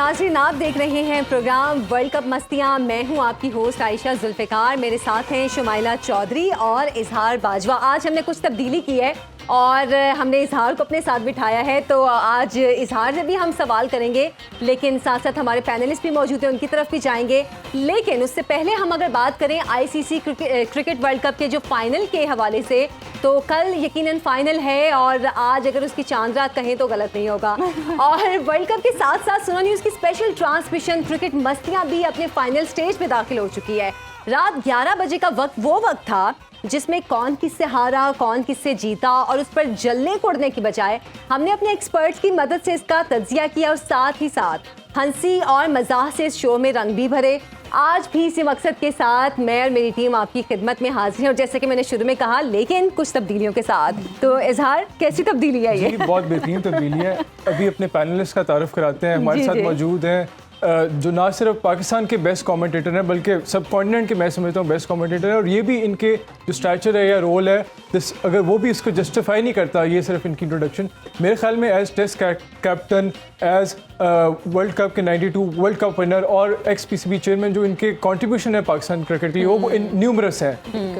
नाज़रीन, आप देख रहे हैं प्रोग्राम वर्ल्ड कप मस्तियाँ। मैं हूं आपकी होस्ट आयशा जुल्फ़िकार। मेरे साथ हैं शुमाइला चौधरी और इजहार बाजवा। आज हमने कुछ तब्दीली की है और हमने इजहार को अपने साथ बिठाया है, तो आज इजहार से भी हम सवाल करेंगे, लेकिन साथ साथ हमारे पैनलिस्ट भी मौजूद हैं, उनकी तरफ भी जाएंगे। लेकिन उससे पहले हम अगर बात करें आईसीसी क्रिकेट वर्ल्ड कप के जो फाइनल के हवाले से, तो कल यकीनन फाइनल है और आज अगर उसकी चांद रात कहें तो गलत नहीं होगा। और वर्ल्ड कप के साथ साथ सुनो न्यूज़ की स्पेशल ट्रांसमिशन क्रिकेट मस्तियाँ भी अपने फाइनल स्टेज पे दाखिल हो चुकी है। रात 11 बजे का वक्त वो वक्त था जिसमें कौन किससे हारा, कौन किससे जीता, और उस पर जलने कोड़ने की बजाय हमने अपने एक्सपर्ट्स की मदद से इसका तज्जिया किया और साथ ही साथ हंसी और मजाक से इस शो में रंग भी भरे। आज भी इसी मकसद के साथ मैं और मेरी टीम आपकी खिदमत में हाजिर है, और जैसे कि मैंने शुरू में कहा, लेकिन कुछ तब्दीलियों के साथ। तो इजहार, कैसी तब्दीली है ये? बहुत बेहतरीन तब्दीली है। अभी अपने पैनलिस्ट का तारुफ कराते हैं। हमारे साथ मौजूद हैं जो ना सिर्फ पाकिस्तान के बेस्ट कमेंटेटर हैं बल्कि सब कॉन्टिनेंट के मैं समझता हूँ बेस्ट कमेंटेटर है, और ये भी इनके जो स्टैचर है या रोल है अगर वो भी इसको जस्टिफाई नहीं करता, ये सिर्फ इनकी इंट्रोडक्शन मेरे ख्याल में as test captain, as world cup के 92 वर्ल्ड कप विनर और एक्स पीसीबी चेयरमैन, जो इनके कंट्रीब्यूशन है पाकिस्तान क्रिकेट की वो न्यूमरस है।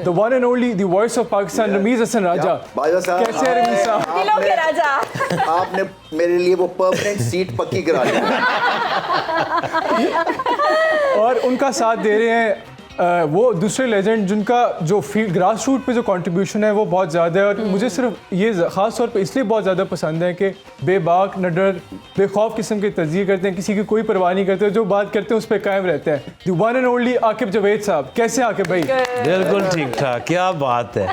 The one and only the voice of Pakistan, Rameez Hassan Raja. कैसे हैं रमीज साहब? आपने मेरे लिए वो परमानेंट सीट पक्की करा दी। और उनका साथ दे रहे हैं वो दूसरे लेजेंड जिनका जो ग्रास रूट पे जो कंट्रीब्यूशन है वो बहुत ज़्यादा है, और मुझे सिर्फ ये ख़ास तौर पे इसलिए बहुत ज़्यादा पसंद है कि बेबाक, निडर, बेखौफ किस्म के तज़किये करते हैं, किसी की कोई परवाह नहीं करते, जो बात करते हैं उस पर कायम रहते हैं। The one and only Aqib Javed साहब। कैसे आकिब भाई? बिल्कुल ठीक ठाक, क्या बात है।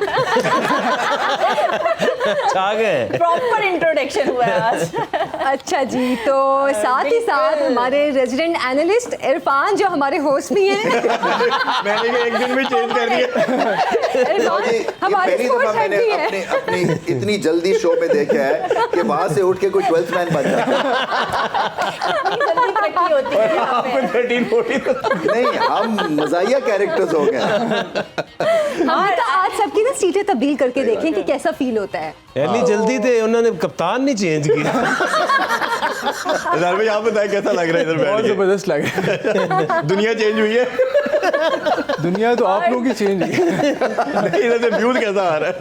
छा गए, प्रॉपर इंट्रोडक्शन हुआ है आज। अच्छा जी, तो साथ ही साथ हमारे रेजिडेंट एनालिस्ट इरफान, जो हमारे होस्ट भी हैं। मैंने एक दिन में चेंज कर दिया। हमारे पहली दफा मैंने अपनी इतनी जल्दी शो में देखा है कि वहां से उठ के कोई 12th मैन बन जाता है। जल्दी तरक्की होती है यहाँ पे। 13-14 नहीं, हम मज़ाहिया कैरेक्टर्स हो गए। हाँ, तो आज सबकी ना सीटें तब्दील करके देखें कि कैसा फील होता है। यानी जल्दी थे, उन्होंने कप्तान नहीं चेंज किया। भाई आप बताएं कैसा लग रहा है इधर बैठ बहुत के? ज़बरदस्त लग रहा है। दुनिया चेंज हुई है। दुनिया तो आप लोगों की चेंज हुई है। इधर से व्यूज कैसा आ रहा है?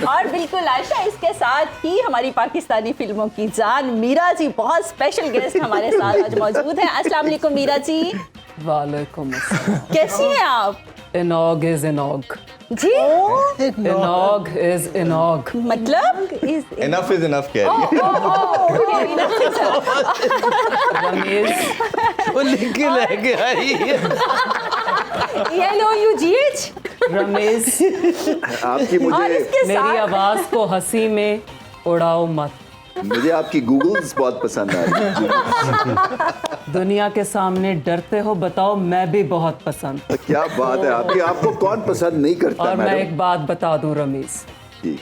और बिल्कुल आयशा, इसके साथ ही हमारी पाकिस्तानी फिल्मों की जान मीरा जी, बहुत स्पेशल गेस्ट हमारे साथ आज मौजूद हैं। अस्सलाम वालेकुम मीरा जी। वालेकुम अस्सलाम। कैसी हैं आप? Enough is enough. जी, इनॉग इज इनॉग। मतलब इनफ इज इनफ कह रही है। रमेश वो लिख के लेके आई है। ELOUGH। रमेश, आपकी और इसके मेरी साथ आवाज को हंसी में उड़ाओ मत। मुझे आपकी गूगल्स बहुत पसंद आ रही है। दुनिया के सामने डरते हो, बताओ मैं भी बहुत पसंद। क्या बात है आपकी, आपको कौन पसंद नहीं करता और मैं मैडम? एक बात बता दूं रमेश, जी।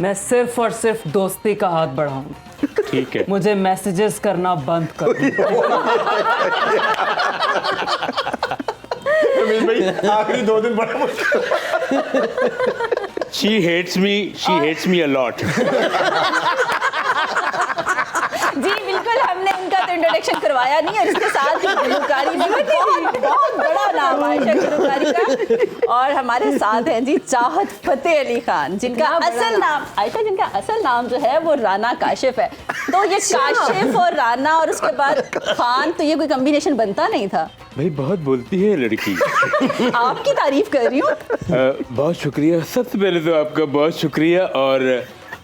मैं सिर्फ और सिर्फ दोस्ती का हाथ बढ़ाऊंगी। ठीक है, मुझे मैसेजेस करना बंद कर दो। रमेश भाई आखिरी 2 दिन बड़ा मुश्किल। She hates me a lot. जी बिल्कुल, हमने इनका तो इंट्रोडक्शन करवाया नहीं, और इसके साथ ही गुलकारी भी बहुत बड़ा नाम है आयशा गुलकारी का। और हमारे साथ हैं जी चाहत फतेह अली खान, जिनका असल नाम आयशा, जिनका असल नाम जो है वो राना काशिफ है। तो ये काशिफ और राना और उसके बाद खान, तो ये कोई कॉम्बिनेशन बनता नहीं था। भाई बहुत बोलती है लड़की। आपकी तारीफ कर रही हूँ। बहुत शुक्रिया, सबसे पहले तो आपका बहुत शुक्रिया, और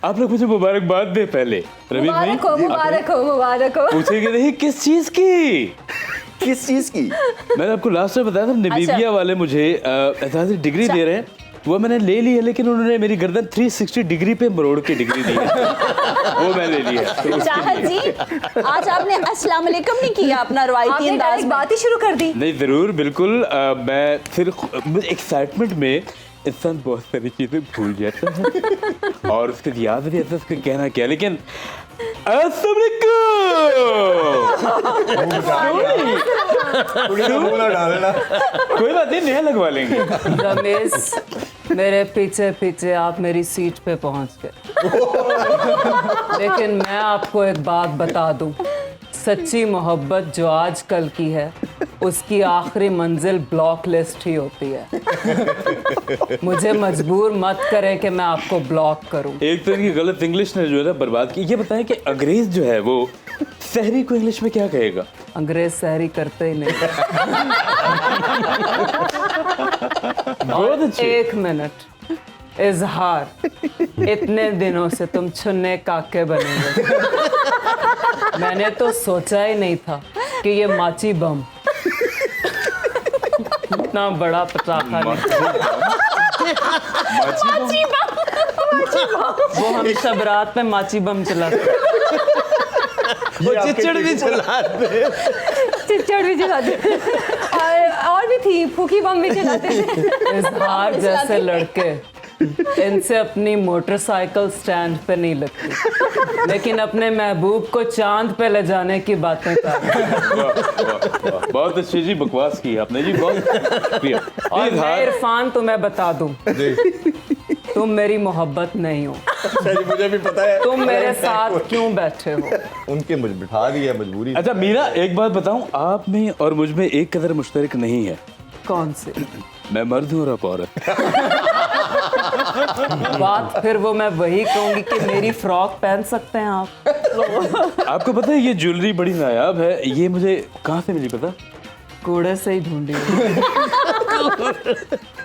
आप लोग मुझे मुबारकबाद दे पहले। रवीश भाई मुबारक हो, मुबारक हो, मुबारक हो। पूछेंगे नहीं किस चीज की? किस चीज की? मैंने आपको लास्ट में बताया था, नमीबिया वाले मुझे एहसास डिग्री दे रहे हैं, वो मैंने ले ली है, लेकिन उन्होंने मेरी गर्दन 360 डिग्री पे मरोड़ के डिग्री दी है। वो मैं ले लिया। चाहत जी, आज आपने अस्सलाम वालेकुम नहीं किया अपना रवायती अंदाज में। बात ही शुरू कर दी। नहीं जरूर, बिल्कुल। मैं फिर एक्साइटमेंट में इंसान बहुत सारी चीजें भूल जाता है और उसके याद नहीं आता उसको कहना क्या, लेकिन अस्सलाम वालेकुम। कोई बात नहीं, नया लगवा लेंगे। रमेश, मेरे पीछे पीछे आप मेरी सीट पे पहुंच गए। लेकिन मैं आपको एक बात बता दूं, सच्ची मोहब्बत जो आजकल की है उसकी आखिरी मंजिल ब्लॉक लिस्ट ही होती है। मुझे मजबूर मत करें कि मैं आपको ब्लॉक करूं। एक तो इनकी गलत इंग्लिश ने जो है ना बर्बाद की। ये बताएं कि अंग्रेज जो है वो सहरी को इंग्लिश में क्या कहेगा? अंग्रेज सहरी करते ही नहीं। बहुत अच्छे। एक मिनट, इजहार, इतने दिनों से तुम छुन्ने काके बनेंगे। मैंने तो सोचा ही नहीं था कि ये माची बम इतना बड़ा पटाखा वो हम सब रात में माची बम चलाते। वो चिचड़ भी चलाते। चिचड़ भी जलाते और भी थी, फूकी बम भी चलाते थे। इजहार जैसे लड़के इनसे अपनी मोटरसाइकिल स्टैंड पे नहीं लगती, लेकिन अपने महबूब को चांद पे ले जाने की बातें कर। वाह, बहुत अच्छी जी बकवास की आपने जी, बहुत शुक्रिया। और मैं इजहार इरफान तुम्हें बता दूं, तुम मेरी मोहब्बत नहीं हो। मुझे भी पता है तुम मेरे साथ क्यों बैठे हो? उनके मुझे बिठा दिया मजबूरी। अच्छा मीरा, एक बात बताऊं, आप में और मुझ में एक कदर मुश्तरक नहीं है। कौन से? मैं मर्द हूँ और आप औरत। बात फिर वो मैं वही कहूंगी कि मेरी फ्रॉक पहन सकते हैं आप। आपको पता है ये ज्वेलरी बड़ी नायाब है, ये मुझे कहाँ से मिली पता? कूड़े से ही ढूंढी।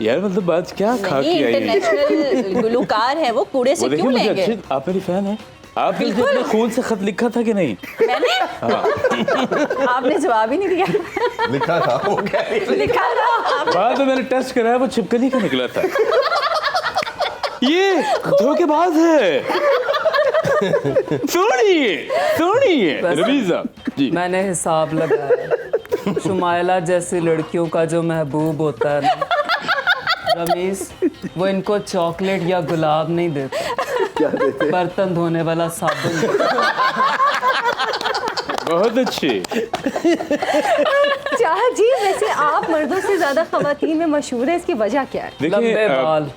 यार मतलब बात क्या खा के आई है? इंटरनेशनल गुलूकार है वो, कूड़े से वो देखिए क्यों मुझे लेंगे? अच्छे, आप मेरी फैन है। आपने मुझे अपने खून से खत लिखा था कि नहीं? मैंने? आपने जवाब ही नहीं दिया। लिखा था वो क्या लिखा था। बाद में मैंने टेस्ट कराया, वो छिपकली का निकला था। ये धोखेबाज है। सुनिए रवीजा जी, मैंने हिसाब लगाया, शुमाइला जैसी लड़कियों का जो महबूब होता है ना रमीज, वो इनको चॉकलेट या गुलाब नहीं देता, बर्तन धोने वाला साबुन देता। बहुत अच्छे। चाहत जी, वैसे आप मर्दों से ज्यादा खवातीन में मशहूर है, इसकी वजह क्या है? लंबे बाल।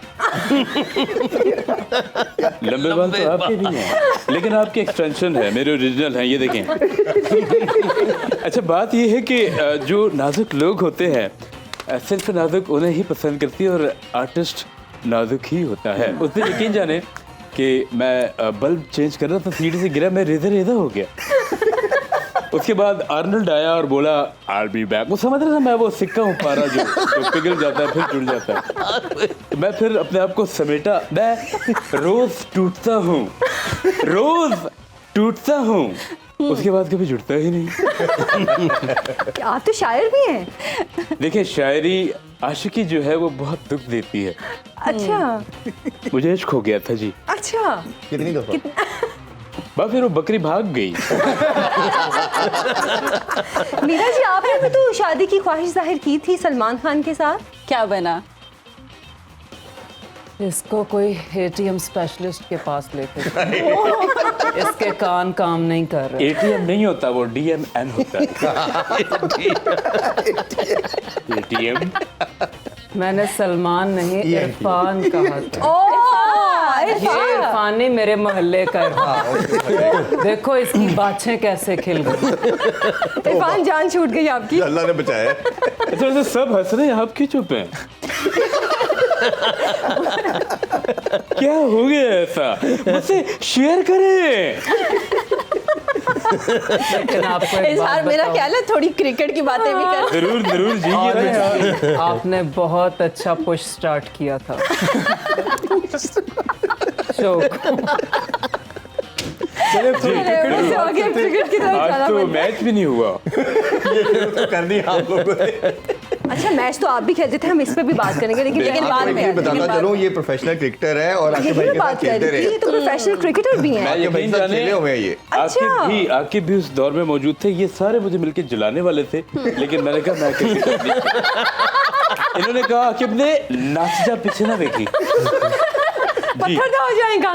लंबे बाल तो आपके भी हैं, लेकिन आपके एक्सटेंशन है, मेरे ओरिजिनल हैं, ये देखें। अच्छा बात ये है कि जो नाजुक लोग होते हैं सिर्फ नाजुक उन्हें ही पसंद करती है, और आर्टिस्ट नाजुक ही होता है। उस दिन यकीन जाने कि मैं बल्ब चेंज कर रहा था, सीढ़ी से गिरा, मैं रेजा हो गया। उसके बाद आर्नल्ड आया और बोला I'll be back। वो समझ रहा था मैं वो सिक्का हूँ पारा जो पिघल जाता है फिर जुड़ जाता है। तो मैं फिर अपने आप को समेटा, मैं रोज टूटता हूँ, उसके बाद कभी जुड़ता ही नहीं। आप तो शायर भी हैं। देखिए शायरी आशिकी जो है वो बहुत दुख देती है। अच्छा मुझे इश्क हो गया था जी। अच्छा, कितनी दफा? बस फिर वो बकरी भाग गई। मीरा जी, आपने भी तो शादी की ख्वाहिश जाहिर की थी सलमान खान के साथ। क्या बना? इसको कोई एटीएम स्पेशलिस्ट के पास लेते थे। इसके कान काम नहीं कर रहे। एटीएम नहीं होता, वो DMN होता है। एटीएम मैंने सलमान नहीं इरफान कहा था। ये इरफान। इरफान नहीं, मेरे मोहल्ले का इरफान। देखो इसकी बाछें कैसे खिल गई। इरफान, जान छूट गई आपकी। अल्लाह ने बचाया। अच्छा वैसे सब हंस रहे हैं, आप क्यों चुप हैं? क्या हो गया ऐसा? मुझसे शेयर करें। लेकिन आपको एक इस बात बार मेरा बताऊं, ख्याल है थोड़ी क्रिकेट की बातें भी कर। जरूर जी, ये रहे। आपने बहुत अच्छा पुश स्टार्ट किया था शो को। चलिए उससे आगे क्रिकेट की तरफ आज जाना तो पड़ता है। मैच भी नहीं हुआ। तो कर दी आप लोगों ने। अच्छा, मैच तो आप भी खेलते थे, हम इस पे भी बात करेंगे, लेकिन लेकिन आपको बाद एक में, चीज़ लेकिन बताता बाद चलूं, ये प्रोफेशनल क्रिकेटर है और आपके यही भाई मैं के साथ बात कर खेलते रही थी, रहे। ये तो प्रोफेशनल क्रिकेटर भी हैं। मैं आपके भाई यकीन के साथ जाने खेले हुए हैं ये। आकिब भी उस दौर में मौजूद थे। ये सारे मुझे मिलके जलाने वाले थे, लेकिन मैंने कहा मैं क्रिकेट नहीं खेलूंगा। इन्होंने कहा आकिब ने नाच जा पीछे ना देखी। पत्थर तो हो जाएगा।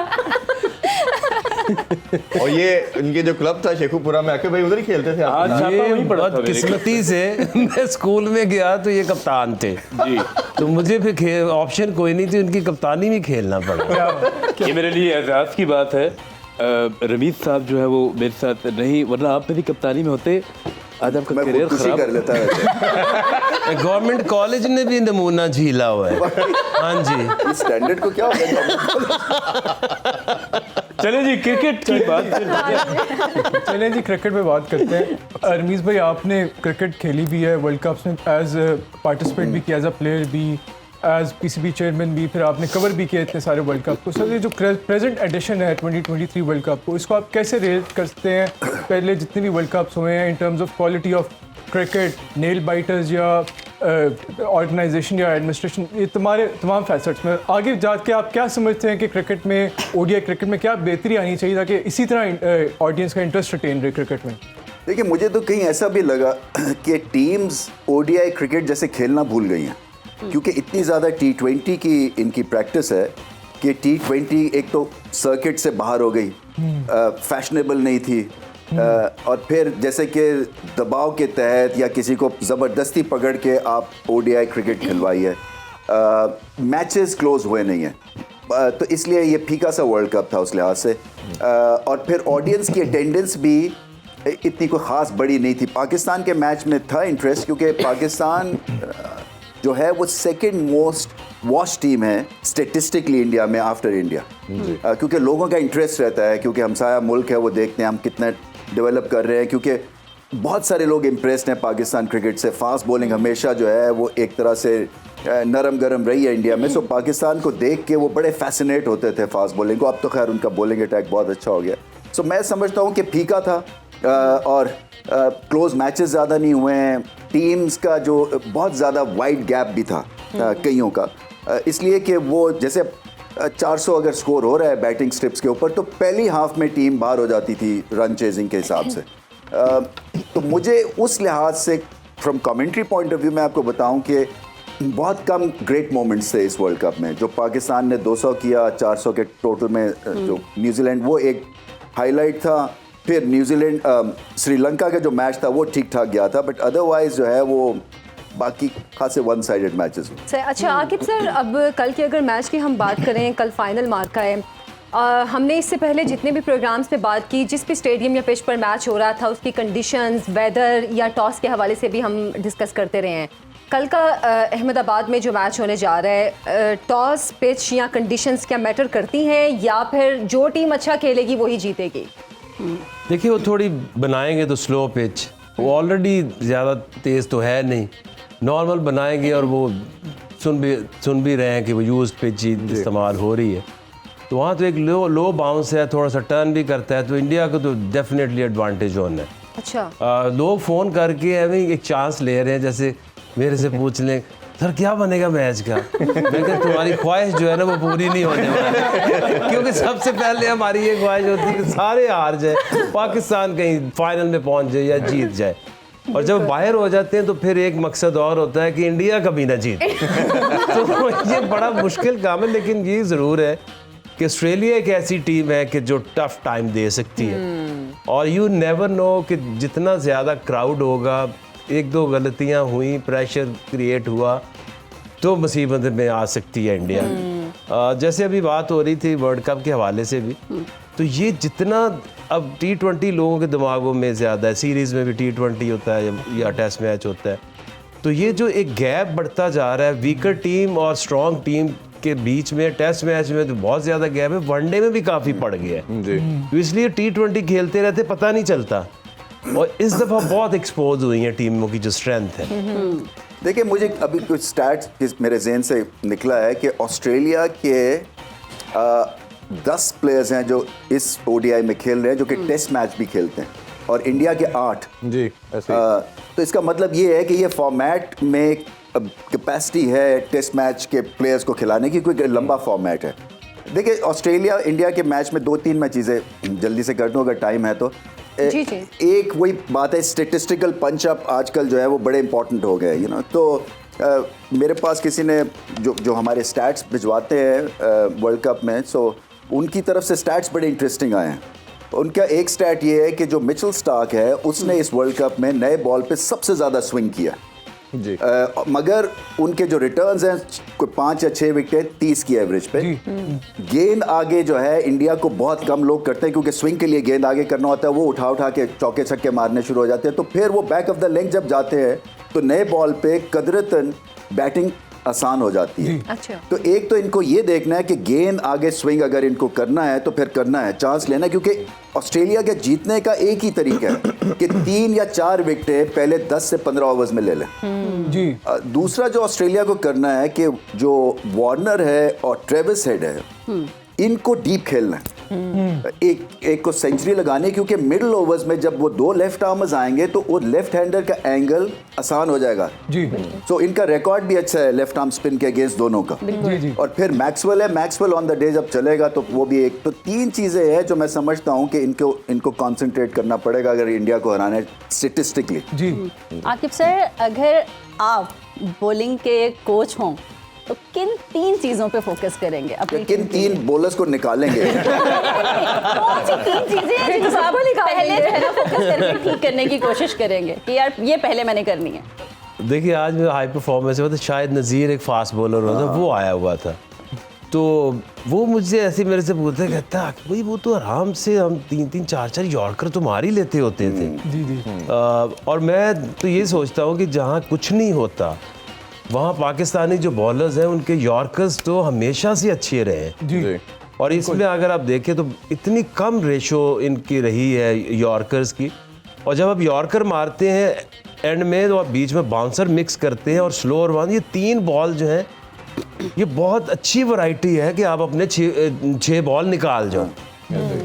और ये इनके जो क्लब था शेखुपुरा में, आके भाई उधर ही खेलते थे हाँ, आपके साथ। छापा वहीं पड़ा था बहुत मेरे किस्मती से मैं स्कूल में गया तो ये कप्तान थे, जी। तो मुझे फिर ऑप्शन कोई नहीं थी, उनकी कप्तानी भी खेलना पड़ा। ये मेरे लिए एजाज की बात है रमीज साहब जो है वो मेरे साथ नहीं, वरना आप मेरी कप्तानी में होते आज आपका मैं करियर खुदकुशी खराब कर लेता है। गवर्नमेंट कॉलेज ने भी नमूना झीला हुआ है। हाँ जी, इस स्टैंडर्ड को क्या हो गया? चलें जी क्रिकेट की बात चलें जी क्रिकेट पे बात करते हैं। रमीज़ भाई, आपने क्रिकेट खेली भी है, वर्ल्ड कप में एज पार्टिसिपेट भी किया, एज अ प्लेयर भी, एज पीसीबी चेयरमैन भी, फिर आपने कवर भी किया इतने सारे वर्ल्ड कप को। सर, ये जो प्रेजेंट एडिशन है 2023 वर्ल्ड कप को, इसको आप कैसे रेट करते हैं पहले जितने भी वर्ल्ड कप्स हुए हैं in terms of quality of cricket, nail biters या ऑर्गेनाइजेशन या एडमिनिस्ट्रेशन, ये तमाम फैसेट्स में आगे जाके आप क्या समझते हैं कि क्रिकेट में, ओडीआई क्रिकेट में क्या बेहतरी आनी चाहिए ताकि इसी तरह ऑडियंस का इंटरेस्ट रिटेन रहे क्रिकेट में? देखिए, मुझे तो कहीं ऐसा भी लगा कि टीम्स ओडीआई क्रिकेट जैसे खेलना भूल गई हैं, क्योंकि इतनी ज़्यादा T20 की इनकी प्रैक्टिस है कि T20 एक तो सर्किट से बाहर हो गई, फैशनेबल नहीं थी, और फिर जैसे कि दबाव के तहत या किसी को ज़बरदस्ती पकड़ के आप ओडीआई क्रिकेट खिलवाइए, मैचेस क्लोज हुए नहीं हैं, तो इसलिए ये फीका सा वर्ल्ड कप था उस लिहाज से। और फिर ऑडियंस की अटेंडेंस भी इतनी कोई ख़ास बड़ी नहीं थी। पाकिस्तान के मैच में था इंटरेस्ट, क्योंकि पाकिस्तान जो है वो सेकंड मोस्ट वॉच टीम है स्टेटिस्टिकली इंडिया में आफ्टर इंडिया, क्योंकि लोगों का इंटरेस्ट रहता है, क्योंकि हमसाया मुल्क है, वो देखते हैं हम कितना डेवलप कर रहे हैं, क्योंकि बहुत सारे लोग इम्प्रेस्ड हैं पाकिस्तान क्रिकेट से। फास्ट बॉलिंग हमेशा जो है वो एक तरह से नरम गरम रही है इंडिया में, सो पाकिस्तान को देख के वो बड़े फैसिनेट होते थे फास्ट बॉलिंग को। अब तो खैर उनका बॉलिंग अटैक बहुत अच्छा हो गया। सो मैं समझता हूँ कि फीका था, और क्लोज मैचेस ज़्यादा नहीं हुए हैं, टीम्स का जो बहुत ज़्यादा वाइड गैप भी था कईयों का, इसलिए कि वो जैसे 400 अगर स्कोर हो रहा है बैटिंग स्ट्रिप्स के ऊपर, तो पहली हाफ में टीम बाहर हो जाती थी रन चेजिंग के हिसाब से। तो मुझे उस लिहाज से from commentary point of view मैं आपको बताऊं कि बहुत कम ग्रेट मोमेंट्स थे इस वर्ल्ड कप में। जो पाकिस्तान ने 200 किया 400 के टोटल में, जो न्यूजीलैंड, वो एक हाईलाइट था। फिर न्यूजीलैंड श्रीलंका का जो मैच था वो ठीक ठाक गया था, बट अदरवाइज जो है वो बाकी खासे वन साइडेड मैचेस। अच्छा आकिब सर, अब कल के अगर मैच की हम बात करें, कल फाइनल मार्का है। हमने इससे पहले जितने भी प्रोग्राम्स पे बात की, जिस भी स्टेडियम या पिच पर मैच हो रहा था उसकी कंडीशंस, वेदर या टॉस के हवाले से भी हम डिस्कस करते रहे हैं। कल का अहमदाबाद में जो मैच होने जा रहा है, टॉस, पिच या कंडीशंस क्या मैटर करती हैं, या फिर जो टीम अच्छा खेलेगी वही जीतेगी? देखिए वो थोड़ी बनाएंगे तो स्लो पिच, वो ऑलरेडी ज़्यादा तेज़ तो है नहीं, नॉर्मल बनाएंगे और वो सुन भी रहे हैं कि वो यूज़ पिच इस्तेमाल हो रही है, तो वहाँ तो एक लो बाउंस है, थोड़ा सा टर्न भी करता है, तो इंडिया को तो डेफिनेटली एडवांटेज होना है। अच्छा, लोग फ़ोन करके हमें एक चांस ले रहे हैं, जैसे मेरे से पूछ लें सर क्या बनेगा मैच का, मैं कहता तुम्हारी ख्वाहिश जो है ना वो पूरी नहीं होने वाली, क्योंकि सबसे पहले हमारी ये ख्वाहिश होती है कि सारे हार जाए, पाकिस्तान कहीं फाइनल में पहुंच जाए या जीत जाए, और जब बाहर हो जाते हैं तो फिर एक मकसद और होता है कि इंडिया कभी ना जीत। तो ये बड़ा मुश्किल काम है, लेकिन ये ज़रूर है कि ऑस्ट्रेलिया एक ऐसी टीम है कि जो टफ टाइम दे सकती है, और यू नेवर नो कि जितना ज़्यादा क्राउड होगा, एक दो गलतियां हुई, प्रेशर क्रिएट हुआ तो मुसीबत में आ सकती है इंडिया। जैसे अभी बात हो रही थी वर्ल्ड कप के हवाले से भी, तो ये जितना अब T20 लोगों के दिमागों में ज़्यादा है, सीरीज़ में भी T20 होता है या टेस्ट मैच होता है, तो ये जो एक गैप बढ़ता जा रहा है वीकर टीम और स्ट्रॉन्ग टीम के बीच में, टेस्ट मैच में तो बहुत ज़्यादा गैप है, वनडे में भी काफ़ी पड़ गया है, तो इसलिए T20 खेलते रहते पता नहीं चलता, और इस दफ़ा बहुत एक्सपोज हुई हैं टीमों की जो स्ट्रेंथ है। देखिए, मुझे अभी कुछ स्टैट्स मेरे जहन से निकला है कि ऑस्ट्रेलिया के 10 प्लेयर्स हैं जो इस ओडीआई में खेल रहे हैं, जो कि टेस्ट मैच भी खेलते हैं, और इंडिया के 8 जी ऐसे तो इसका मतलब ये है कि ये फॉर्मेट में कैपेसिटी है टेस्ट मैच के प्लेयर्स को खिलाने की, कोई लंबा फॉर्मेट है। देखिए, ऑस्ट्रेलिया इंडिया के मैच में 2-3 मैं चीज़ें जल्दी से कर दूँ अगर टाइम है तो। जी। एक वही बात है, स्टेटिस्टिकल पंच अप आजकल जो है वो बड़े इंपॉर्टेंट हो गए, तो मेरे पास किसी ने जो हमारे स्टैट्स भिजवाते हैं वर्ल्ड कप में, सो उनकी तरफ से स्टैट्स बड़े इंटरेस्टिंग आए हैं। उनका एक स्टैट ये है कि जो मिचेल स्टार्क है उसने इस वर्ल्ड कप में नए बॉल पे सबसे ज़्यादा स्विंग किया, जी। मगर उनके जो रिटर्न्स हैं कोई 5 या 6 विकेट 30 की एवरेज पे। गेंद आगे जो है इंडिया को बहुत कम लोग करते हैं, क्योंकि स्विंग के लिए गेंद आगे करना होता है, वो उठा उठा के चौके छक्के मारने शुरू हो जाते हैं। तो फिर वो बैक ऑफ द लेग जब जाते हैं तो नए बॉल पे कदरतन बैटिंग आसान हो जाती है। अच्छा। तो एक तो इनको ये देखना है कि गेंद आगे स्विंग अगर इनको करना है तो फिर करना है, चांस लेना है, क्योंकि ऑस्ट्रेलिया के जीतने का एक ही तरीका है कि 3 या 4 विकेटें पहले 10 से 15 ओवर्स में ले लें। जी। दूसरा जो ऑस्ट्रेलिया को करना है कि जो वार्नर है और ट्रेविस हेड है इनको डीप खेलना है। एक को सेंचुरी लगानी, क्योंकि मिडिल ओवर्स में जब वो 2 लेफ्ट आर्मर्स आएंगे तो वो लेफ्ट हैंडर का एंगल आसान हो जाएगा। जी। तो इनका रिकॉर्ड भी अच्छा है लेफ्ट आर्म स्पिन के अगेंस्ट दोनों का। जी। और फिर मैक्सवेल है, मैक्सवेल ऑन द डे जब चलेगा तो वो भी एक। तो 3 चीजें हैं जो मैं समझता हूं कि इनको कंसंट्रेट करना पड़ेगा अगर इंडिया को हराना है स्टैटिस्टिकली। जी। आकिब सर, अगर आप बॉलिंग के कोच हों तो किन 3 चीजों पे फोकस करेंगे? अपनी किन 3 बॉलर्स को निकालेंगे? कौन सी 3 चीजें हैं जिनको आप पहले जो है ना फोकस करके ठीक करने की कोशिश करेंगे कि यार ये पहले मैंने करनी है? देखिए, आज मैं हाई परफॉर्मेंस में, तो शायद नज़ीर एक फास्ट बॉलर होता, वो आया हुआ था। तो वो मुझे ऐसे मेरे से पूछते, कहता भाई वो तो आराम से हम 3-3 4-4 यॉर्कर तो मार ही लेते होते थे। जी। और मैं तो ये सोचता हूँ कि जहाँ कुछ नहीं होता वहाँ पाकिस्तानी जो बॉलर्स हैं उनके यॉर्कर्स तो हमेशा से अच्छे रहे हैं। जी। और इसमें अगर आप देखें तो इतनी कम रेशो इनकी रही है यॉर्कर्स की। और जब आप यॉर्कर मारते हैं एंड में, तो आप बीच में बाउंसर मिक्स करते हैं और स्लोअर वन, ये 3 बॉल जो हैं ये बहुत अच्छी वैरायटी है कि आप अपने 6 बॉल निकाल जाओ।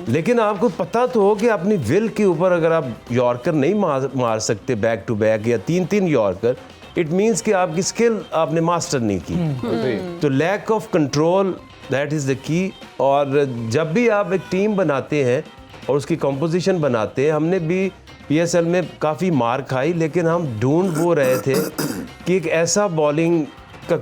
लेकिन आपको पता तो हो कि अपनी विल के ऊपर अगर आप यॉर्कर नहीं मार सकते बैक टू बैक या 3-3 यॉर्कर, इट मीन्स कि आपकी स्किल आपने मास्टर नहीं की। तो lack of control, that is the key. और जब भी आप एक टीम बनाते हैं और उसकी कंपोजिशन बनाते हैं, हमने भी PSL में काफ़ी मार खाई, लेकिन हम ढूंढ वो रहे थे कि एक ऐसा बॉलिंग का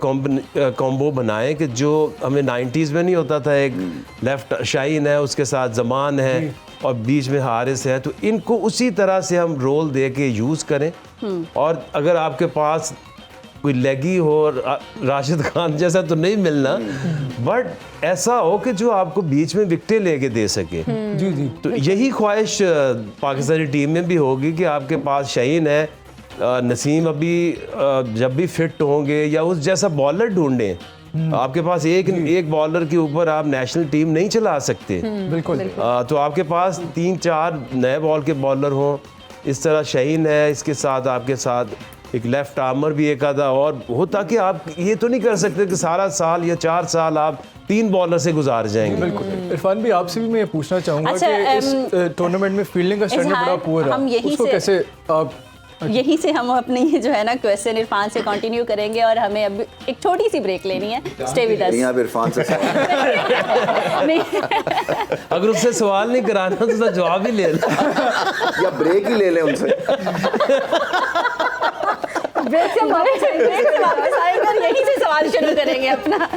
कॉम्बो बनाएं कि जो हमें 90s में नहीं होता था। एक लेफ्ट शाहीन है, उसके साथ जमान है और बीच में हारिस है, तो इनको उसी तरह से हम रोल दे के यूज़ करें। और अगर आपके पास कोई लेगी हो, राशिद खान जैसा तो नहीं मिलना, बट ऐसा हो कि जो आपको बीच में विकेटें लेके दे सके। जी। तो यही ख्वाहिश पाकिस्तानी टीम में भी होगी कि आपके पास शाहीन है, नसीम अभी जब भी फिट होंगे या उस जैसा बॉलर ढूंढें। आपके पास एक बॉलर के ऊपर आप नेशनल टीम नहीं चला सकते। बिल्कुल। तो आपके पास 3-4 नए बॉल के बॉलर हों, इस तरह शाहीन है, इसके साथ आपके साथ एक लेफ्ट आर्मर भी एक आधा और हो, ताकि आप ये तो नहीं कर सकते कि सारा साल या 4 साल आप 3 बॉलर से गुजार जाएंगे। बिल्कुल। इरफान भी आपसे भी मैं पूछना चाहूँगा अच्छा, कि इस टूर्नामेंट में फील्डिंग का स्टैंडर्ड बड़ा पुअर है, उसको कैसे आप यहीं से हम अपने ये जो है ना क्वेश्चन इरफान से कंटिन्यू करेंगे और हमें अब एक छोटी सी ब्रेक लेनी है। Stay with us. यहाँ इरफान से अगर उससे सवाल नहीं कराना तो उसका जवाब ही ले लो या ब्रेक ही ले लें उनसे। ब्रेक से वापस आएंगे और यहीं से सवाल शुरू करेंगे अपना।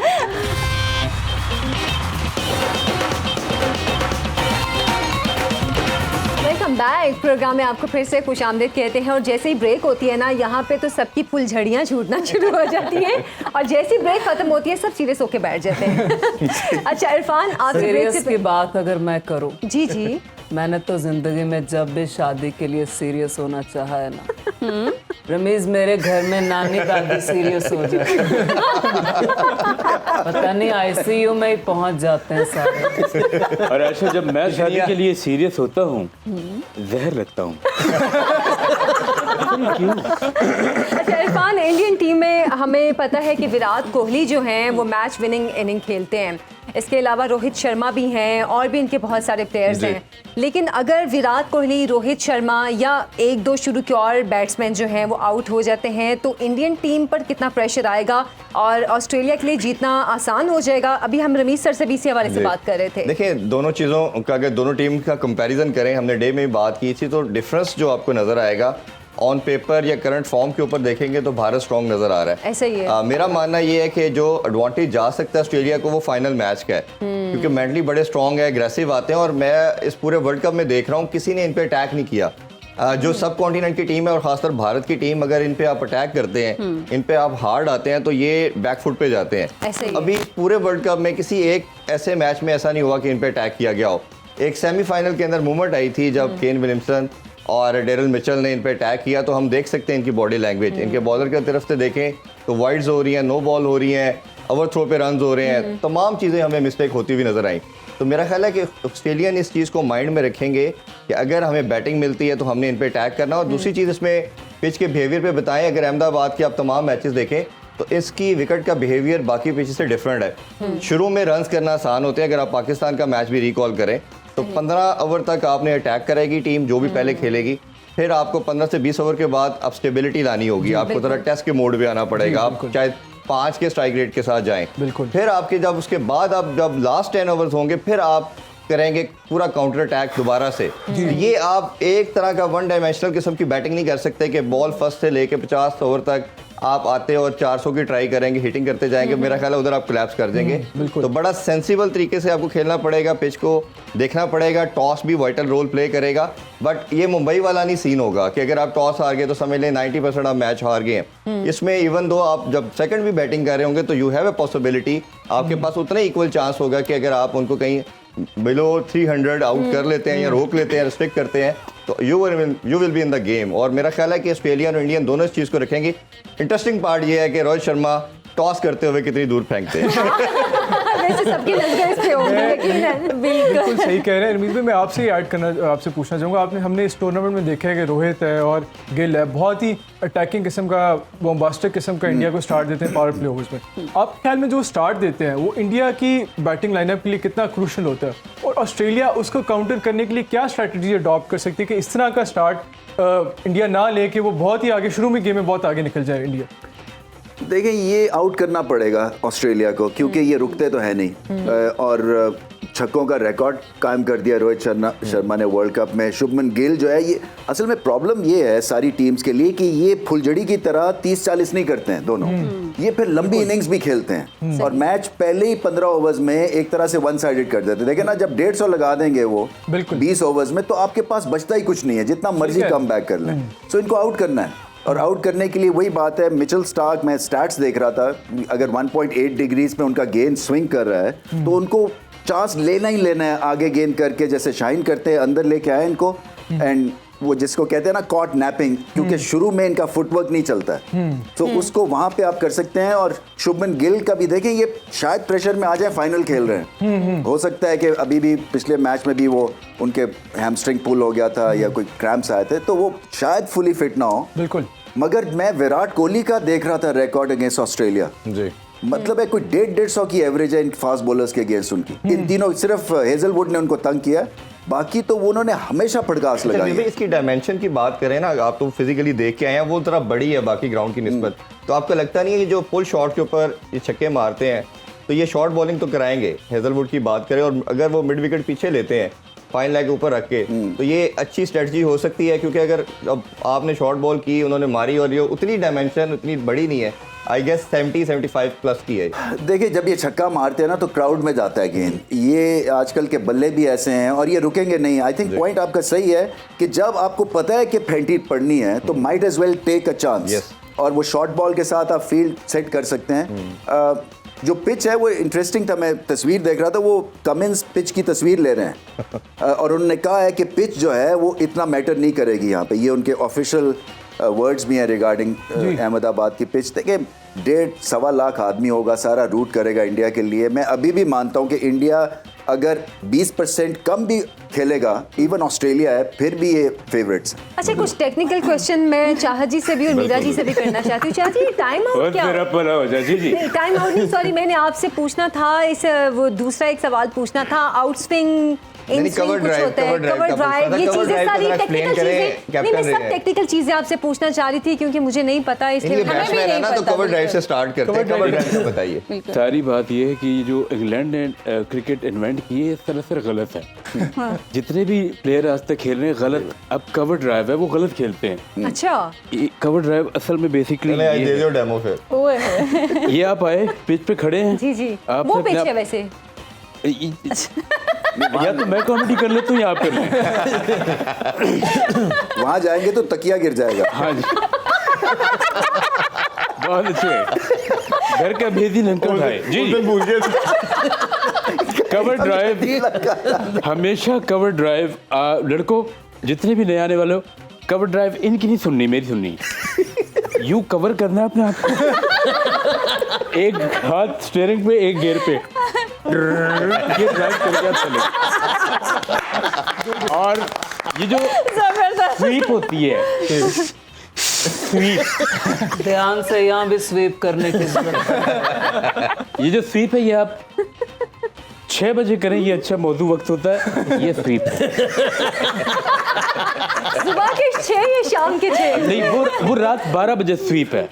Welcome back. प्रोग्राम में आपको फिर से खुशामदीद कहते हैं। और जैसे ही ब्रेक होती है ना, यहाँ पे तो सबकी फुलझड़ियाँ छूटना शुरू हो जाती हैं और जैसे ही ब्रेक खत्म होती है सब सीरियस होके बैठ जाते हैं। अच्छा इरफान, आप सीरियस की बात अगर मैं करूँ, जी, मैंने तो जिंदगी में जब भी शादी के लिए सीरियस होना चाहा है ना, रमीज मेरे घर में नानी दादी सीरियस हो जाते हैं। पता नहीं ICU में ही पहुंच जाते हैं सारे। और ऐसा जब मैं शादी के लिए सीरियस होता हूँ जहर लगता हूँ। अच्छा इरफान, इंडियन टीम में हमें पता है कि विराट कोहली जो हैं वो मैच विनिंग इनिंग खेलते हैं, इसके अलावा रोहित शर्मा भी हैं और भी इनके बहुत सारे प्लेयर्स हैं। लेकिन अगर विराट कोहली, रोहित शर्मा या 1-2 शुरू के और बैट्समैन जो हैं वो आउट हो जाते हैं तो इंडियन टीम पर कितना प्रेशर आएगा और ऑस्ट्रेलिया के लिए जीतना आसान हो जाएगा? अभी हम रमीज सर से भी इसी हवाले से बात कर रहे थे। देखिए, दोनों चीज़ों का अगर दोनों टीम का कंपैरिजन करें, हमने डे में बात की थी, तो डिफरेंस जो आपको नज़र आएगा ऑन पेपर या करंट फॉर्म के ऊपर देखेंगे तो भारत स्ट्रॉन्ग नजर आ रहा है। ऐसा ही है। मेरा मानना ये है कि जो एडवांटेज जा सकता है ऑस्ट्रेलिया को वो फाइनल मैच का है, क्योंकि मेंटली बड़े स्ट्रॉन्ग है, एग्रेसिव आते हैं। और मैं इस पूरे वर्ल्ड कप में देख रहा हूँ किसी ने इन पे अटैक नहीं किया। जो सब कॉन्टिनेंट की टीम है और खासकर भारत की टीम, अगर इन पे आप अटैक करते हैं, इन पे आप हार्ड आते हैं तो ये बैकफुट पे जाते ऐसे हैं। ही। अभी पूरे वर्ल्ड कप में किसी एक ऐसे मैच में ऐसा नहीं हुआ कि इन पे अटैक किया गया हो। एक सेमीफाइनल के अंदर मूवमेंट आई थी जब केन विलियमसन और डेरिल मिचेल ने इन पे अटैक किया, तो हम देख सकते हैं इनकी बॉडी लैंग्वेज। इनके बॉलर की तरफ से देखें तो वाइड्स हो रही हैं, नो बॉल हो रही हैं, ओवर थ्रो पे रन हो रहे हैं, तमाम चीज़ें हमें मिस्टेक होती हुई नजर आई। तो मेरा ख्याल है कि ऑस्ट्रेलियन इस चीज़ को माइंड में रखेंगे कि अगर हमें बैटिंग मिलती है तो हमने इन पे अटैक करना। और दूसरी चीज़ इसमें पिच के बिहेवियर पे बताएं, अगर अहमदाबाद के आप तमाम मैचेस देखें तो इसकी विकेट का बिहेवियर बाकी पिचेस से डिफरेंट है। शुरू में रन्स करना आसान होते हैं, अगर आप पाकिस्तान का मैच भी रिकॉल करें तो 15 ओवर तक आपने अटैक करेगी टीम जो भी पहले खेलेगी, फिर आपको 15 से 20 ओवर के बाद अब स्टेबिलिटी लानी होगी, आपको थोड़ा टेस्ट के मोड पे आना पड़ेगा, आप चाहे 5 के स्ट्राइक रेट के साथ जाएं। बिल्कुल। फिर आपके जब उसके बाद आप जब लास्ट 10 ओवर्स होंगे फिर आप करेंगे पूरा काउंटर अटैक दोबारा से। ये आप एक तरह का वन डायमेंशनल किस्म की बैटिंग नहीं कर सकते कि बॉल फर्स्ट से लेके 50 ओवर तक आप आते और 400 की ट्राई करेंगे, हिटिंग करते जाएंगे, मेरा ख्याल है उधर आप कोलैप्स कर देंगे। तो बड़ा सेंसिबल तरीके से आपको खेलना पड़ेगा, पिच को देखना पड़ेगा, टॉस भी वाइटल रोल प्ले करेगा। बट ये मुंबई वाला नहीं सीन होगा कि अगर आप टॉस हार गए तो समझ लें 90% आप मैच हार गए हैं। इसमें इवन दो आप जब सेकंड भी बैटिंग कर रहे होंगे तो यू हैव ए पॉसिबिलिटी, आपके पास उतना इक्वल चांस होगा कि अगर आप उनको कहीं बिलो 300 आउट कर लेते हैं या रोक लेते हैं, रिस्ट्रिक्ट करते हैं तो you will be in the game. और मेरा ख्याल है कि ऑस्ट्रेलियन और इंडियन दोनों इस चीज़ को रखेंगे। इंटरेस्टिंग पार्ट ये है कि रोहित शर्मा टॉस करते हुए कितनी दूर फेंकते हैं। वैसे सबकी नजरें इस पे होंगी, लेकिन बिल्कुल सही कह रहे हैं रमीज भाई। मैं आपसे आपसे पूछना चाहूँगा, हमने इस टूर्नामेंट में देखा है कि रोहित है और गिल है, बहुत ही अटैकिंग किस्म का, बॉम्बास्टिक किस्म का इंडिया को स्टार्ट देते हैं पावर प्ले ओवर्स में। आपके ख्याल में जो स्टार्ट देते हैं वो इंडिया की बैटिंग लाइनअप के लिए कितना क्रूशल होता है, और ऑस्ट्रेलिया उसको काउंटर करने के लिए क्या स्ट्रैटेजी अडॉप्ट कर सकती है कि इस तरह का स्टार्ट इंडिया ना ले कि वो बहुत ही आगे शुरू में गेम में बहुत आगे निकल जाए इंडिया? देखिए, ये आउट करना पड़ेगा ऑस्ट्रेलिया को, क्योंकि ये रुकते तो है नहीं। और छक्कों का रिकॉर्ड कायम कर दिया रोहित शर्मा ने वर्ल्ड कप में। शुभमन गिल जो है, ये असल में प्रॉब्लम ये है सारी टीम्स के लिए कि ये फुलझड़ी की तरह 30-40 नहीं करते हैं दोनों, ये फिर लंबी इनिंग्स भी खेलते हैं और मैच पहले ही 15 ओवर्स में एक तरह से वन साइडेड कर देते हैं। देखिए ना, जब 150 लगा देंगे वो 20 ओवर्स में तो आपके पास बचता ही कुछ नहीं है, जितना मर्जी कम बैक कर लें। सो इनको आउट करना है, और आउट करने के लिए वही बात है, मिचेल स्टार्क, मैं स्टैट्स देख रहा था, अगर 1.8 डिग्रीज में उनका गेंद स्विंग कर रहा है तो उनको चांस लेना ही लेना है आगे गेंद करके, जैसे शाइन करते हैं अंदर लेके आए इनको, एंड वो जिसको कहते हैं ना कॉट नैपिंग, क्योंकि शुरू में इनका फुटवर्क नहीं चलता है, तो उसको वहां पे आप कर सकते हैं। और शुभमन गिल का भी देखें, ये शायद प्रेशर में आ जाए, फाइनल खेल रहे हैं, हो सकता है कि अभी भी पिछले मैच में भी वो उनके हैमस्ट्रिंग पुल हो गया था या कोई क्रैम्प्स आए थे, तो वो शायद फुली फिट ना हो। बिल्कुल। मगर मैं विराट कोहली का देख रहा था रिकॉर्ड अगेंस्ट ऑस्ट्रेलिया जी, मतलब है कोई 150 की एवरेज है इन फास्ट बॉलर्स के अगेंस्ट उनकी। इन तीनों, सिर्फ हेजलवुड ने उनको तंग किया, बाकी तो उन्होंने हमेशा पड़कास लगाई है। इसकी डायमेंशन की बात करें ना, आप तो फिजिकली देख के आए हैं, वो थोड़ा बड़ी है बाकी ग्राउंड की निस्बत, तो आपको लगता नहीं है कि जो पुल शॉट के ऊपर ये छक्के मारते हैं तो ये शॉर्ट बॉलिंग तो कराएंगे। हेजलवुड की बात करें, और अगर वो मिड विकेट पीछे लेते हैं फाइन लेग ऊपर रख के, तो ये अच्छी स्ट्रेटजी हो सकती है, क्योंकि अगर अब आपने शॉर्ट बॉल की, उन्होंने मारी, और ये उतनी डायमेंशन उतनी बड़ी नहीं है, आई गेस 70-75 प्लस की है। देखिए, जब ये छक्का मारते हैं ना तो क्राउड में जाता है गेंद। ये आजकल के बल्ले भी ऐसे हैं और ये रुकेंगे नहीं। आई थिंक पॉइंट आपका सही है कि जब आपको पता है कि फेंटी पड़नी है तो might as well take a chance, और वो शॉर्ट बॉल के साथ आप फील्ड सेट कर सकते हैं। जो पिच है वो इंटरेस्टिंग था, मैं तस्वीर देख रहा था, वो कमिंस पिच की तस्वीर ले रहे हैं और उन्होंने कहा है कि पिच जो है वो इतना मैटर नहीं करेगी यहाँ पे। ये उनके ऑफिशियल वर्ड्स भी हैं रिगार्डिंग अहमदाबाद की पिच। देखिए, 1.5-1.25 लाख आदमी होगा, सारा रूट करेगा इंडिया के लिए। मैं अभी भी मानता हूँ कि इंडिया अगर 20% कम भी खेलेगा, इवन ऑस्ट्रेलिया है, फिर भी ये फेवरेट्स। अच्छा, कुछ टेक्निकल क्वेश्चन मैं चाहत जी से भी और मीरा जी से भी करना चाहती हूँ। चाहत जी, टाइम आउट क्या? नहीं, टाइम आउट नहीं, सॉरी, मैंने आपसे पूछना था, इस वो दूसरा एक सवाल पूछना था, आउट स्विंग, इन स्विंग कुछ होता है, कवर ड्राइव, ये चीजें सारी टेक्निकल चीजें, नहीं, मैं सब टेक्निकल चीजें आपसे पूछना चाह रही थी क्योंकि मुझे नहीं पता, इसलिए हमें भी नहीं पता। तो कवर ड्राइव से स्टार्ट करते हैं, कवर ड्राइव से बताइए। सारी बात ये है कि जो इंग्लैंड ने क्रिकेट इन्वेंट की है, इस तरह से गलत है। जितने भी प्लेयर आज तक खेल रहे हैं गलत, अब कवर ड्राइव है वो गलत खेलते हैं। अच्छा, कवर ड्राइव असल में बेसिकली दे दो डेमो फिर। ये आप आए पिच पे खड़े हैं जी जी, वो पिच है वैसे। या तो मैं कॉमेडी कर लेता हूँ या आप कर लें। वहां जाएंगे तो तकिया गिर जाएगा। हाँ जी, बहुत अच्छे। घर का भेदी लंका खाए जी। कवर ड्राइव, हमेशा कवर ड्राइव। लड़कों जितने भी नए आने वाले हो, कवर ड्राइव इनकी नहीं सुननी, मेरी सुननी। यू कवर करना है अपने आप को, एक हाथ स्टीयरिंग पे, एक गियर पे, ये ड्राइव करके आप चले। और ये जो स्वीप होती है, स्वीप, ध्यान से यहाँ भी स्वीप करने की जरूरत है। ये जो स्वीप है ये आप 6 बजे करें, ये अच्छा मौजू वक्त होता है। ये स्वीप है। सुबह के 6 या शाम के 6? नहीं, वो रात 12 बजे स्वीप है।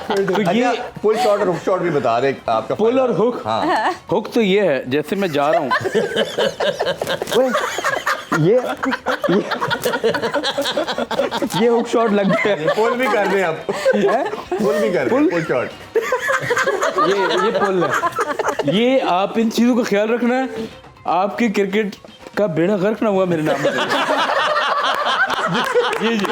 तो ये पुल शॉट और हुक शॉट भी बता दे आपका। पुल और हुक। हाँ। हुक तो ये है, जैसे मैं जा रहा हूँ, ये हुक शॉट लग गया। पुल भी कर रहे हैं आप, पुल भी कर रहे हैं, पुल शॉट। ये पुल है। ये आप इन चीजों का ख्याल रखना है, आपकी क्रिकेट का बेड़ा गर्क ना हुआ मेरे नाम पे। जी जी,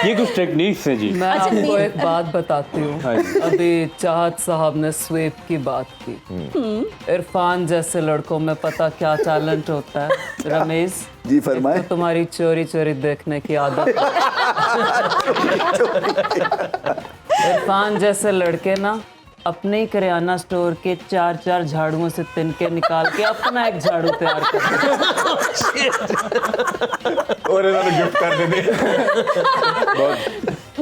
ये कुछ टेक्निक्स हैं जी। मैं आपको एक बात बताती हूँ। अभी चाहत साहब ने स्वीप की बात की। इरफान जैसे लड़कों में पता क्या टैलेंट होता है रमेश जी फरमाएं। तो तुम्हारी चोरी चोरी देखने की आदत है। इरफान जैसे लड़के ना अपने ही करियाना स्टोर के 4 झाड़ुओं से तिनके निकाल के अपना एक झाड़ू तैयार करते और इन्होंने गिफ्ट कर देते।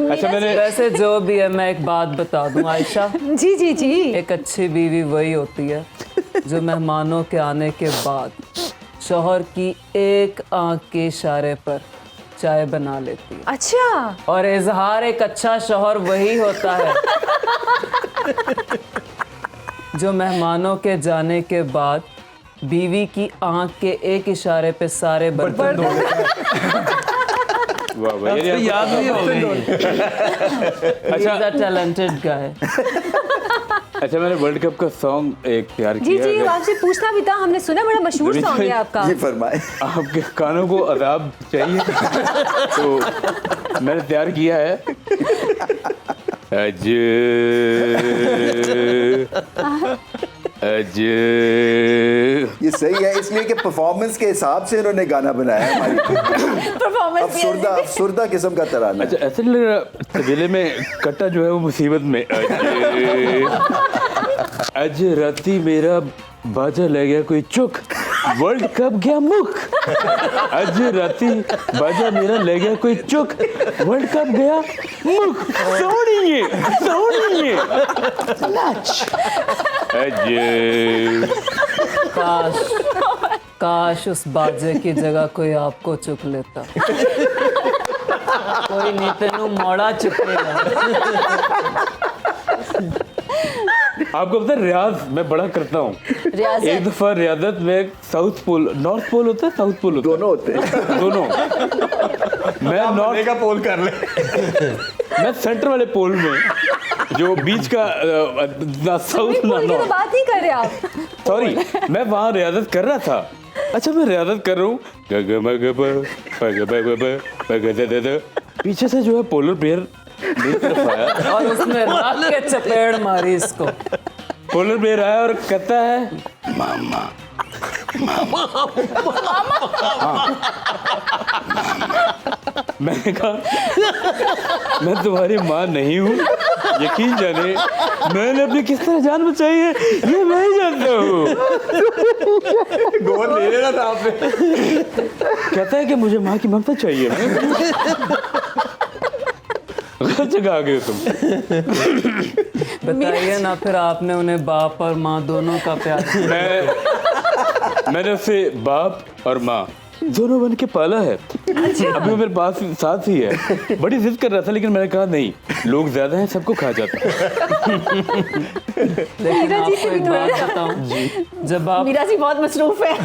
अच्छा, मैंने वैसे जो भी है, मैं एक बात बता दूं आयशा, जी जी जी। एक अच्छी बीवी वही होती है जो मेहमानों के आने के बाद शौहर की एक आंख के इशारे पर चाय बना लेती है। अच्छा। और इजहार एक अच्छा शौहर वही होता है जो मेहमानों के जाने के बाद बीवी की आंख के एक इशारे पे सारे बर्तन धो लेता है। वाह वाह, ये याद नहीं हो गई। अच्छा, टैलेंटेड गाय। अच्छा, मैंने वर्ल्ड कप का सॉन्ग एक तैयार जी किया जी, है। आपसे पूछना भी था, हमने सुना बड़ा मशहूर जी, सॉन्ग है आपका। जी फरमाएं। आपके कानों को अदाब चाहिए तो मैंने तैयार किया है। अज ये सही है, इसलिए कि परफॉर्मेंस के हिसाब से इन्होंने गाना बनाया है हमारी। अफसुर्दा किस्म का तराना। अच्छा, ऐसे नहीं लग रहा तबेले में कट्टा जो है वो मुसीबत में। अज राती मेरा बाजा ले गया कोई चुक, वर्ल्ड कप गया मुख। अज राती बाजा मेरा ले गया कोई चुक, वर्ल्ड कप गया मुख। सोनिए सोनिए अज। काश उस बाजे की जगह कोई आपको चुक लेता। कोई नहीं तेनू मोड़ा चुकेगा। आपको पता है, रियाज मैं बड़ा करता हूँ। एक दफा रियादत में साउथ पोल, नॉर्थ पोल होता है, साउथ पोल होता है, दोनों होते हैं। दोनों। मैं नॉर्थ का पोल कर ले। मैं सेंटर वाले पोल में, जो बीच का ना साउथ ना तो नॉर्थ, बात नहीं कर रहे आप। सॉरी, मैं वहाँ रियादत कर रहा था। अच्छा, मैं रियादत कर रहा हूँ, पीछे से जो है पोलर बेयर मेरी तरफ आया और उसने रात के चपेड़ मारी इसको। पोलर बेयर आया और कहता है मामा मैंने कहा मैं तुम्हारी माँ नहीं हूँ, यकीन जाने मैंने अपनी किस तरह जान बचाई है ये मैं ही जानता हूँ। गोद ले लेना था आपने। कहता है कि मुझे माँ की ममता चाहिए। गलत जगह आ गए तुम। बताइए ना, फिर आपने उन्हें बाप और माँ दोनों का प्यार। मैंने उसे बाप और माँ दोनों बन के पाला है। अभी वो मेरे पास साथ ही है। बड़ी जिद कर रहा था, लेकिन मैंने कहा नहीं, लोग ज्यादा हैं, सबको खा जाता है। लेकिन आपको एक बात बताऊं, जब आप मीरा जी बहुत मसरूफ है।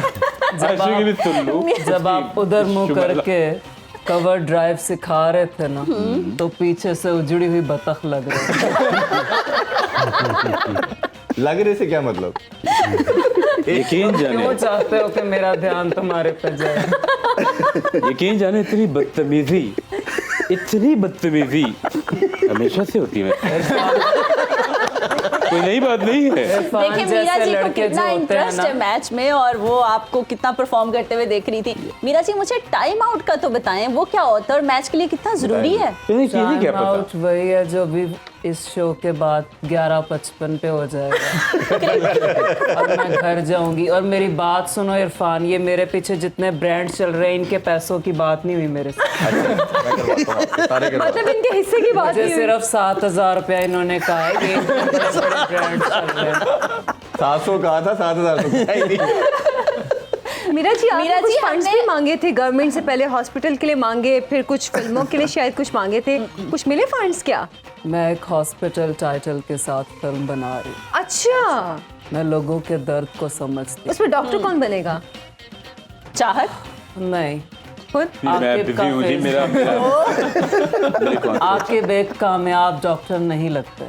जब आप उधर मुंह करके कवर ड्राइव सिखा रहे थे ना, तो पीछे से उजड़ी हुई बतख लग रही। लगने से क्या मतलब? यकीन क्यों जाने, चाहते हो कि मेरा ध्यान तुम्हारे पे जाए? यकीन जाने इतनी बदतमीजी हमेशा से होती है। कोई नई बात नहीं है। इरफान देखिए जैसे मीरा जी को लड़के कितना जो होते हैं इंटरेस्ट ना, है मैच में और वो आपको कितना परफॉर्म करते हुए देख रही थी। मीरा जी मुझे टाइम आउट का तो बताएं, वो क्या होता है और मैच के लिए कितना जरूरी है? इन्हें क्या टाइम पता। आउट वही है जो भी इस शो के बाद 11:55 पे हो जाएगा। और मैं घर जाऊंगी। और मेरी बात सुनो इरफान, ये मेरे पीछे जितने ब्रांड चल रहे हैं इनके पैसों की बात नहीं हुई मेरे से। मतलब इनके हिस्से की बात मुझे नहीं हुई। सिर्फ 7,000 रुपया इन्होंने कहा है कि ब्रांड चल रहे हैं। 700 कहा था, 7,000 तो कहा ही नहीं। मीरा जी आपने मीरा कुछ जी, फंड्स हमने- भी मांगे थे गवर्नमेंट से, पहले हॉस्पिटल के लिए मांगे, फिर कुछ फिल्मों के लिए शायद कुछ मांगे थे, कुछ मिले फंड्स क्या? मैं एक हॉस्पिटल टाइटल के साथ फिल्म बना रही हूँ। अच्छा, मैं लोगों के दर्द को समझती उसमें डॉक्टर कौन बनेगा? चाहत हूँ। नहीं, खुद? मैं आकिब बिजी का हूँ जी, फेस। मेरे कौन- आकिब एक कामयाब डॉक्टर नहीं लगते।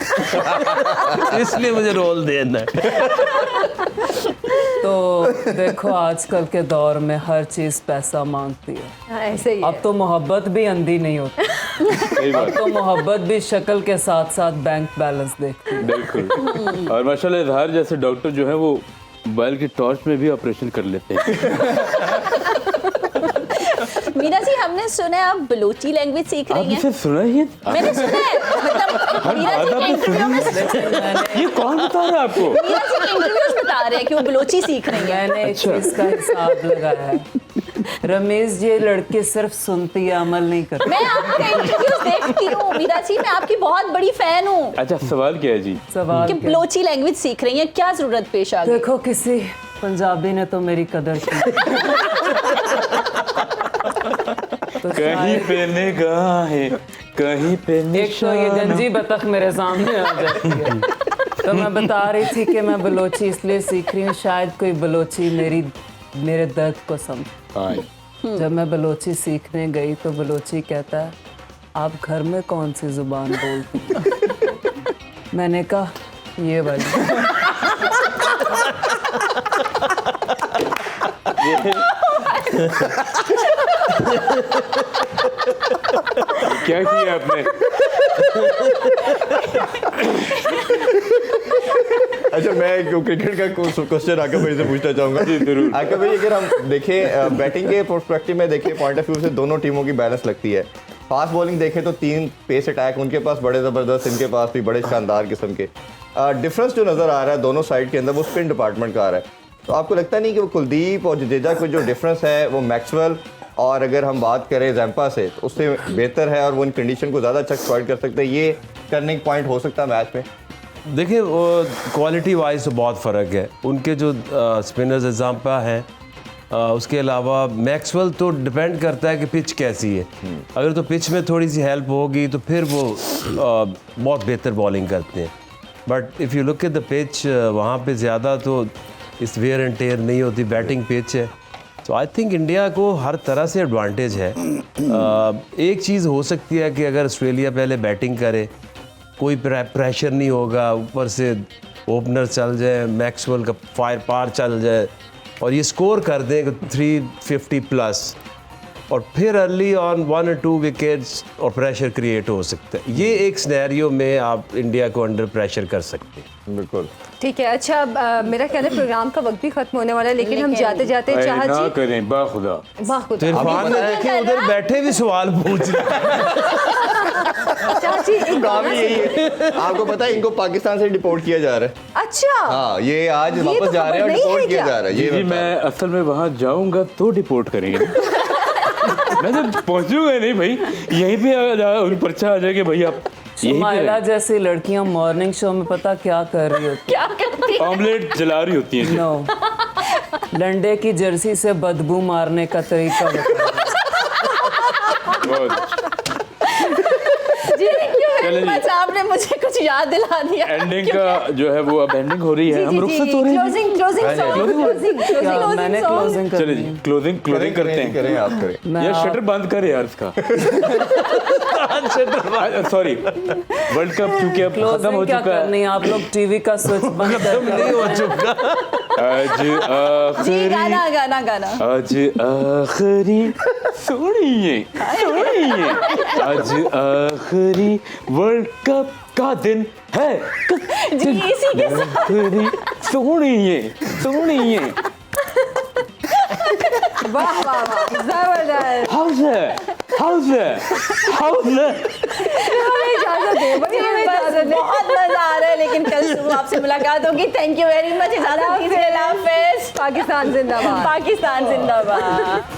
इसलिए मुझे रोल देना है। तो देखो आजकल के दौर में हर चीज पैसा मांगती है। हाँ, ऐसे ही अब है। तो मोहब्बत भी अंधी नहीं होती। सही अब बात, तो मोहब्बत भी शक्ल के साथ साथ बैंक बैलेंस देखती है। बिल्कुल। और माशाल्लाह इजहार जैसे डॉक्टर जो है वो मोबाइल की टॉर्च में भी ऑपरेशन कर लेते हैं। मीरा जी हमने सुना है आप बलूची लैंग्वेज सीख आप रही हैं। इसे सुना ही है? मैंने सुना है, मतलब मीरा जी बात के आपने इंटरव्यू में सुनी? ये कौन बता रहा है आपको? मीरा जी के इंटरव्यूज बता रहे हैं कि वो बलूची सीख रही हैं। मैंने इस चीज का हिसाब लगाया है। रमेश, ये लड़की सिर्फ सुनती है, अमल नहीं करती। मैं आपके इंटरव्यूज देखती हूँ मीरा जी, मैं आपकी बहुत बड़ी फैन हूँ। अच्छा, सवाल क्या है जी? सवाल कि क्या? बलोची लैंग्वेज सीख रही हैं, क्या जरूरत पेश आ गई? देखो किसी पंजाबी ने तो मेरी कदर की। तो कहीं पे निगाहें, कहीं पे एक तो ये निशान। गंजी बतख मेरे सामने आ जाती है। तो मैं बता रही थी कि मैं बलोची इसलिए सीख रही हूँ, शायद कोई बलोची मेरे दर्द को समझ। हाँ, जब मैं बलोची सीखने गई तो बलोची कहता है, आप घर में कौन सी जुबान बोलती हैं? मैंने कहा ये वाली। क्या किया आपने? अच्छा, मैं क्रिकेट का क्वेश्चन आकर भाई से पूछना चाहूंगा। जी, जरूर। आकर भाई, अगर हम देखें बैटिंग के पर्सपेक्टिव में देखें, पॉइंट ऑफ व्यू से दोनों टीमों की बैलेंस लगती है। फास्ट बॉलिंग देखें तो 3 पेस अटैक उनके पास बड़े ज़बरदस्त, इनके पास भी बड़े शानदार किस्म के। डिफरेंस जो नज़र आ रहा है दोनों साइड के अंदर वो स्पिन डिपार्टमेंट का आ रहा है। तो आपको लगता नहीं कि वो कुलदीप और जडेजा का जो डिफरेंस है वो मैक्सवेल और अगर हम बात करें जैम्पा से तो उससे बेहतर है और वो इन कंडीशन को ज़्यादा अच्छा एक्सप्लॉइट कर सकते हैं? ये टर्निंग पॉइंट हो सकता है मैच में? देखिए, वो क्वालिटी वाइज तो बहुत फ़र्क है। उनके जो स्पिनर्स एग्जाम्पल हैं, उसके अलावा मैक्सवेल तो डिपेंड करता है कि पिच कैसी है। अगर तो पिच में थोड़ी सी हेल्प होगी तो फिर वो बहुत बेहतर बॉलिंग करते हैं। But if you look at the pitch, वहाँ पे ज़्यादा तो इस वेयर एंड टेयर नहीं होती, बैटिंग पिच है। तो आई थिंक इंडिया को हर तरह से एडवांटेज है। एक चीज़ हो सकती है कि अगर ऑस्ट्रेलिया पहले बैटिंग करे, कोई प्रेशर नहीं होगा, ऊपर से ओपनर चल जाए, मैक्सवेल का फायर पार चल जाए और ये स्कोर कर दें 350 प्लस, और फिर अर्ली ऑन 1 or 2 विकेट्स और प्रेशर क्रिएट हो सकता है। ये एक सिनेरियो में आप इंडिया को अंडर प्रेशर कर सकते हैं। बिल्कुल। ठीक है। अच्छा, मेरा ख्याल है प्रोग्राम का वक्त भी खत्म होने वाला है, लेकिन हम जाते जाते अरे चाहत ना जी, करें बाखुदा। वाह खुदा। तो इरफान ने देखे उधर बैठे भी सवाल पूछ रहे हैं। चाहत जी, एक काम गाना ही यही है। आपको पता है इनको पाकिस्तान से डिपोर्ट किया जा रहा है। अच्छा, हाँ, ये आज ये वापस तो जा रहे हैं और खबर नहीं है डिपोर्ट किया क्या? जा रहा है। जी ये जी, बता मैं असल में वहाँ जाऊंगा तो डिपोर्ट करेंगे। मैं तो पहुंचूंगा नहीं भाई, यहीं पे पर्चा आ जाएगा भाई, आप यहीं सुमाइला पे जैसी लड़कियां मॉर्निंग शो में पता क्या कर रही होती क्या करती हैं? ऑमलेट जला रही होती हैं। नो, डंडे की जर्सी से बदबू मारने का तरीका बता। बहुत जी क्यों चलें जी। बचा आपने मुझे कुछ याद दिला दिया। एंडिंग का जो है वो अब एंडिंग हो रही है, हम रुखसत हो रहे हैं। क्लोजिंग मैंने क्लोजिंग चलिए जी, क्लोजिंग करते हैं। करें आप करें। यार शटर बंद कर यार इसका। सॉरी, वर्ल्ड कप क्योंकि अब खत्म हो क्या चुका है। करनी है, आप लोग टीवी का स्विच बंद कर नहीं हो चुका। आज जी आखिरी, गाना गाना गाना। आज आखिरी सुनिए सुनिए, आज आखिरी वर्ल्ड कप का दिन है। जी इसी के साथ आखिरी सुनिए सुनिए। वाह वाह वाह, जबरदस्त। How's it? How's it? How's it? हमें इजाजत दे, बड़ी हमें इजाजत दे। बहुत मजा आ रहा है, लेकिन कल सुबह आपसे मुलाकात होगी। थैंक यू वेरी मच, इजाजत दीजिए। अल्लाह हाफिज़। पाकिस्तान जिंदाबाद। पाकिस्तान जिंदाबाद।